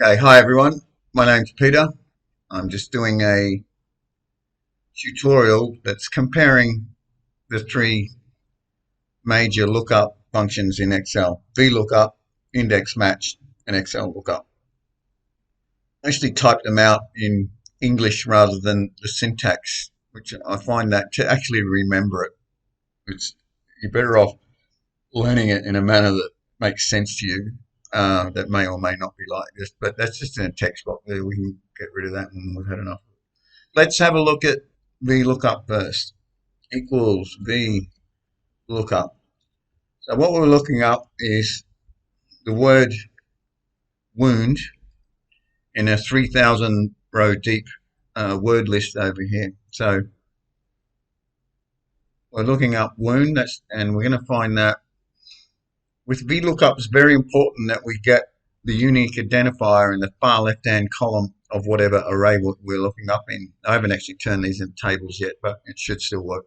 Okay, hi everyone. My name's Peter. I'm just doing a tutorial that's comparing the three major lookup functions in Excel: VLOOKUP, index match, and XL lookup. I actually typed them out in English rather than the syntax, which I find that to actually remember it, you're better off learning it in a manner that makes sense to you. That may or may not be like this, but that's just in a text box there. We can get rid of that and we've had enough. Let's have a look at VLOOKUP first. Equals VLOOKUP. So what we're looking up is the word wound in a 3,000 row deep word list over here. So we're looking up wound, and we're going to find that with VLOOKUP it's very important that we get the unique identifier in the far left-hand column of whatever array we're looking up in. I haven't actually turned these into tables yet, but it should still work.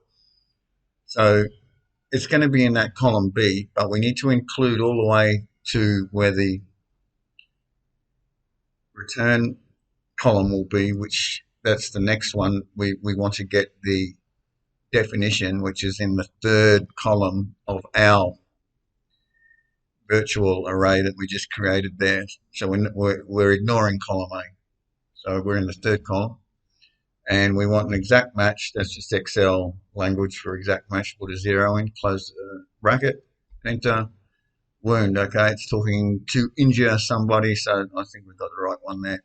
So it's going to be in that column B, but we need to include all the way to where the return column will be, which that's the next one. We want to get the definition, which is in the third column of our virtual array that we just created there. So we're ignoring column A. So we're in the third column. And we want an exact match. That's just Excel language for exact match. Put a 0 in, close the bracket, enter. Wound, okay, it's talking to injure somebody, so I think we've got the right one there.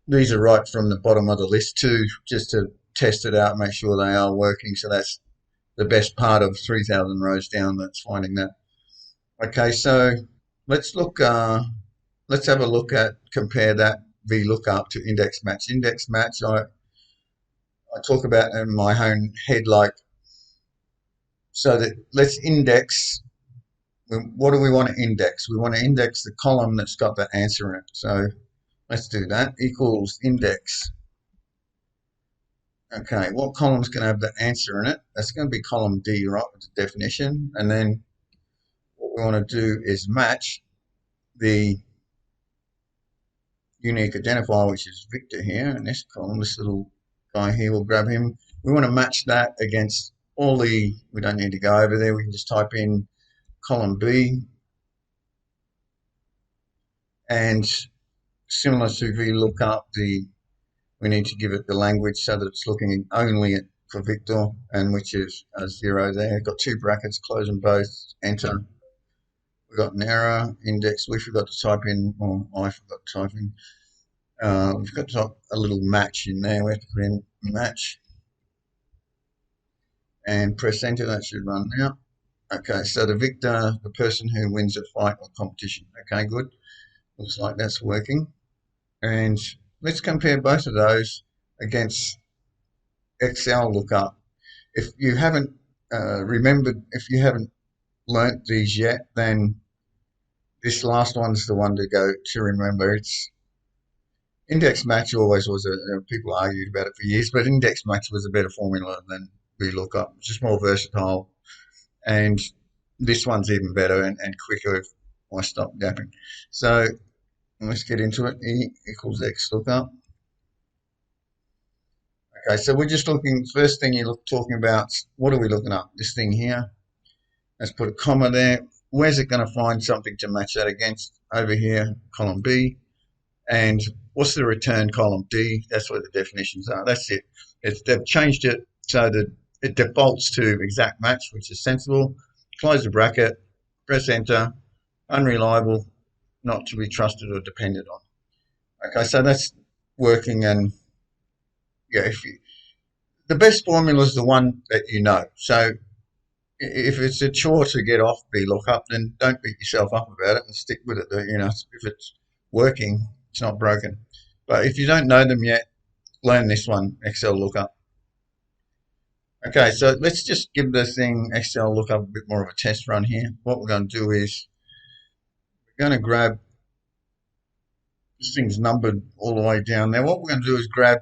These are right from the bottom of the list too, just to test it out, make sure they are working. So that's the best part of 3,000 rows down, that's finding that. Okay, so let's look. Let's have a look at compare that VLOOKUP to index match. Index match, I talk about in my own head like, so that let's index. What do we want to index? We want to index the column that's got the answer in it. So let's do that. Equals index. Okay, what column's going to have the answer in it? That's going to be column D, right, with the definition. And then what we want to do is match the unique identifier, which is Victor here in this column. This little guy here, we'll grab him. We want to match that against all the, we don't need to go over there. We can just type in column B. And similar to VLOOKUP, we need to give it the language so that it's looking only for Victor, and which is a 0 there. Got two brackets, close them both, enter. We got an error index. We forgot to type in, or I forgot to type in. We've got to type a little match in there. We have to put in match and press enter. That should run now. Okay, so the victor, the person who wins a fight or competition. Okay, good. Looks like that's working. And let's compare both of those against XL lookup. If you haven't if you haven't learnt these yet, then this last one's the one to go to remember. It's index match always was people argued about it for years, but index match was a better formula than VLOOKUP. It's just more versatile, and this one's even better and quicker if I stop yapping. So let's get into it. E equals X lookup. Okay, so we're just looking, first thing you're talking about, what are we looking up? This thing here. Let's put a comma there. Where's it going to find something to match that against? Over here, column B. And what's the return column? D. That's where the definitions are. That's it. They've changed it so that it defaults to exact match, which is sensible. Close the bracket, press enter. Unreliable, not to be trusted or depended on. Okay, so that's working, and yeah, the best formula is the one that you know. So if it's a chore to get off VLOOKUP, then don't beat yourself up about it and stick with it. You know, if it's working, it's not broken. But if you don't know them yet, learn this one, XL lookup. Okay, so let's just give the thing XL lookup a bit more of a test run here. What we're going to do is we're going to grab, this thing's numbered all the way down there. What we're going to do is grab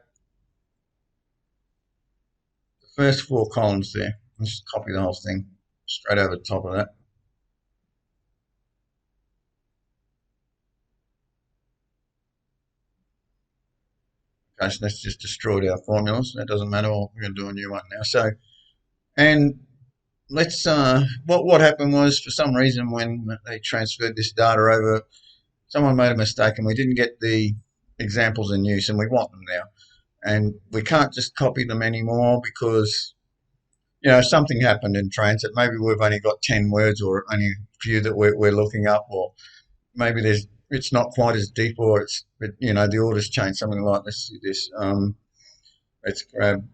the first 4 columns there. Let's just copy the whole thing straight over the top of that. Okay, so that's just destroyed our formulas. That doesn't matter. We're going to do a new one now. So, and let's, what happened was, for some reason, when they transferred this data over, someone made a mistake and we didn't get the examples in use, and we want them now. And we can't just copy them anymore because, you know, something happened in transit. Maybe we've only got 10 words or only a few that we're looking up, or maybe it's not quite as deep, or you know, the order's changed, something like this. Let's grab,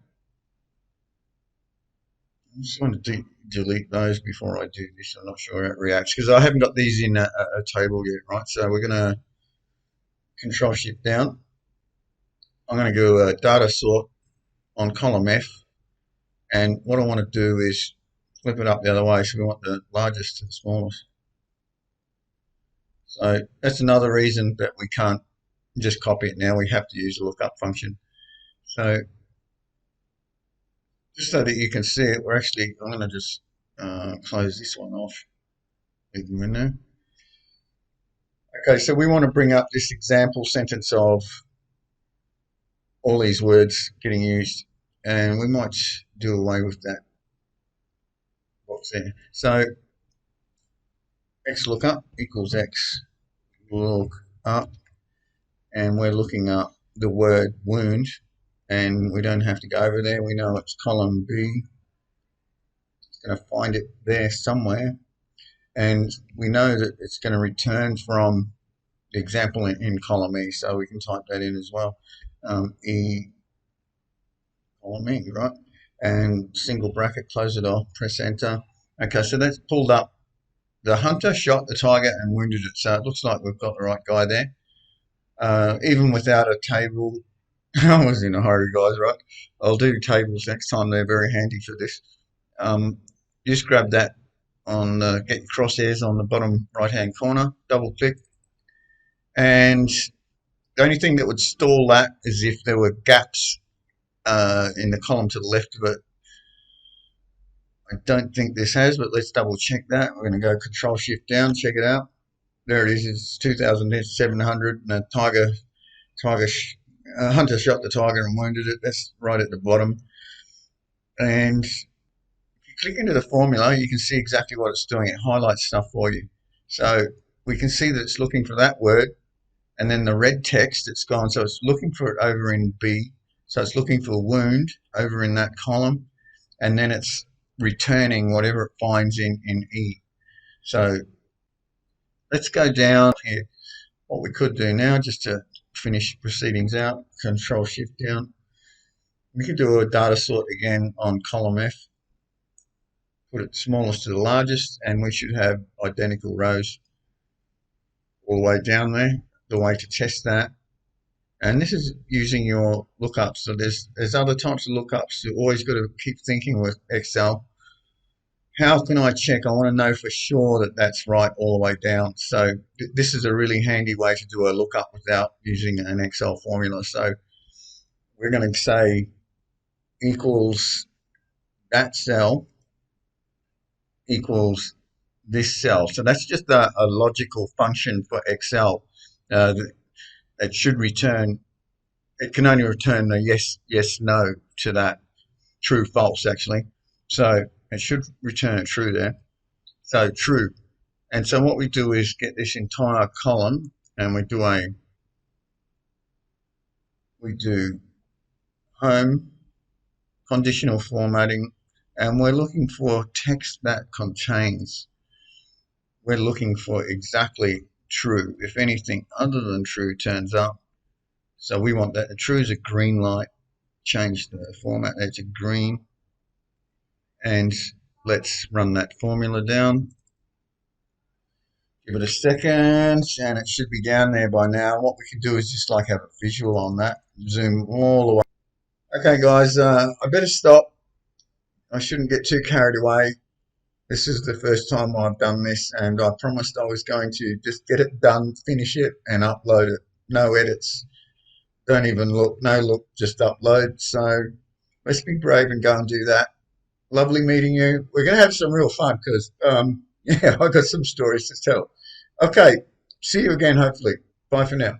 I just want to delete those before I do this. I'm not sure how it reacts because I haven't got these in a table yet, right? So we're going to Control Shift down. I'm going to go data sort on column F, and what I want to do is flip it up the other way. So we want the largest to the smallest. So that's another reason that we can't just copy it now. We have to use the lookup function. So just so that you can see it, I'm going to just close this one off. Leave them in there. Okay, so we want to bring up this example sentence of all these words getting used, and we might do away with that box there. So XLOOKUP equals XLOOKUP, and we're looking up the word wound, and we don't have to go over there. We know it's column B. It's going to find it there somewhere, and we know that it's going to return from the example in column E, so we can type that in as well. E column E, right? And single bracket, close it off, press enter. Okay, so that's pulled up. The hunter shot the tiger and wounded it, so it looks like we've got the right guy there. Even without a table, I was in a hurry, guys, right? I'll do tables next time. They're very handy for this. Just grab that on get your crosshairs on the bottom right hand corner, double click, and the only thing that would stall that is if there were gaps in the column to the left of it. I don't think this has, but let's double check that. We're going to go Control Shift down, check it out. There it is. It's 2,700, and a hunter shot the tiger and wounded it. That's right at the bottom. And if you click into the formula, you can see exactly what it's doing. It highlights stuff for you. So we can see that it's looking for that word, and then the red text, it's gone. So it's looking for it over in B. So it's looking for wound over in that column, and then it's returning whatever it finds in E. So let's go down here. What we could do now, just to finish proceedings out, Control Shift down. We could do a data sort again on column F. Put it smallest to the largest, and we should have identical rows all the way down there. The way to test that. And this is using your lookups. So there's other types of lookups. You always got to keep thinking with Excel. How can I check? I want to know for sure that that's right all the way down. So this is a really handy way to do a lookup without using an Excel formula. So we're going to say equals that cell equals this cell. So that's just a logical function for Excel. It should return, it can only return a yes, no to that, true, false actually. So it should return a true there. So true. And so what we do is get this entire column, and we do home, conditional formatting, and we're looking for text that contains. We're looking for exactly true. If anything other than true turns up, so we want that. The true is a green light. Change the format. That's a green. And let's run that formula down. Give it a second, and it should be down there by now. What we can do is just like have a visual on that. Zoom all the way. Okay, guys, I better stop. I shouldn't get too carried away. This is the first time I've done this, and I promised I was going to just get it done, finish it, and upload it. No edits. Don't even look, no look, just upload. So let's be brave and go and do that. Lovely meeting you. We're going to have some real fun because, yeah, I got some stories to tell. Okay, see you again, hopefully. Bye for now.